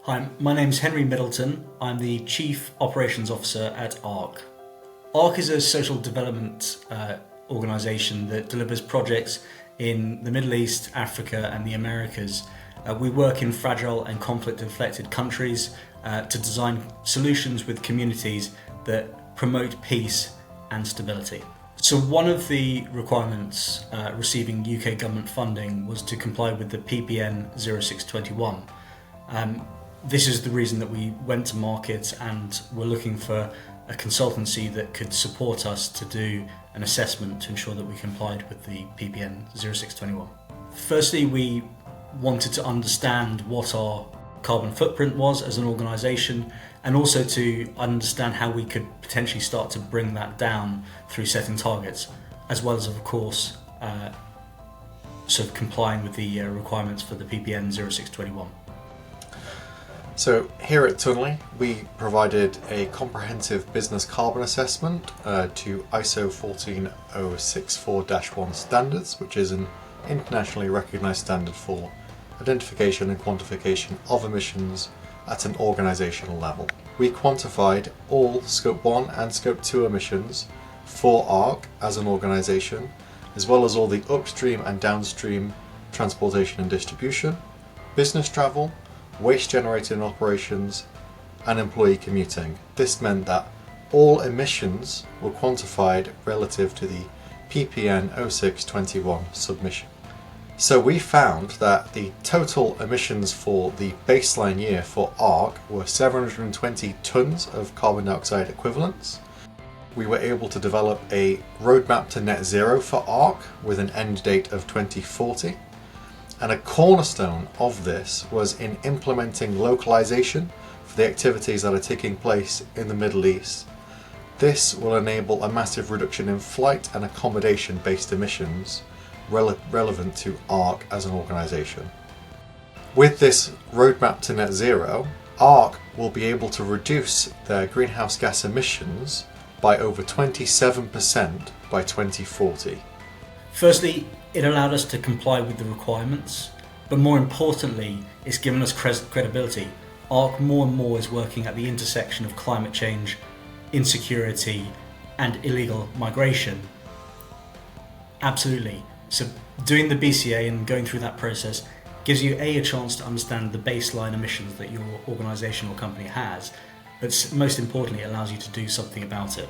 Hi, my name's Henry Middleton. I'm the Chief Operations Officer at ARK. ARK is a social development organisation that delivers projects in the Middle East, Africa and the Americas. We work in fragile and conflict-affected countries to design solutions with communities that promote peace and stability. So one of the requirements receiving UK government funding was to comply with the PPN 0621. This is the reason that we went to market and were looking for a consultancy that could support us to do an assessment to ensure that we complied with the PPN 0621. Firstly, we wanted to understand what our carbon footprint was as an organisation, and also to understand how we could potentially start to bring that down through setting targets, as well as, of course, sort of complying with the requirements for the PPN 0621. So here at Tunley, we provided a comprehensive business carbon assessment to ISO 14064-1 standards, which is an internationally recognised standard for identification and quantification of emissions at an organisational level. We quantified all Scope 1 and Scope 2 emissions for ARK as an organisation, as well as all the upstream and downstream transportation and distribution, business travel, waste generating operations and employee commuting. This meant that all emissions were quantified relative to the PPN 0621 submission. So we found that the total emissions for the baseline year for ARK were 720 tonnes of carbon dioxide equivalents. We were able to develop a roadmap to net zero for ARK with an end date of 2040. And a cornerstone of this was in implementing localisation for the activities that are taking place in the Middle East. This will enable a massive reduction in flight and accommodation based emissions relevant to ARK as an organisation. With this roadmap to net zero, ARK will be able to reduce their greenhouse gas emissions by over 27% by 2040. Firstly, it allowed us to comply with the requirements, but more importantly, it's given us credibility. ARK more and more is working at the intersection of climate change, insecurity, and illegal migration. Absolutely. So doing the BCA and going through that process gives you a chance to understand the baseline emissions that your organisation or company has, but most importantly, it allows you to do something about it.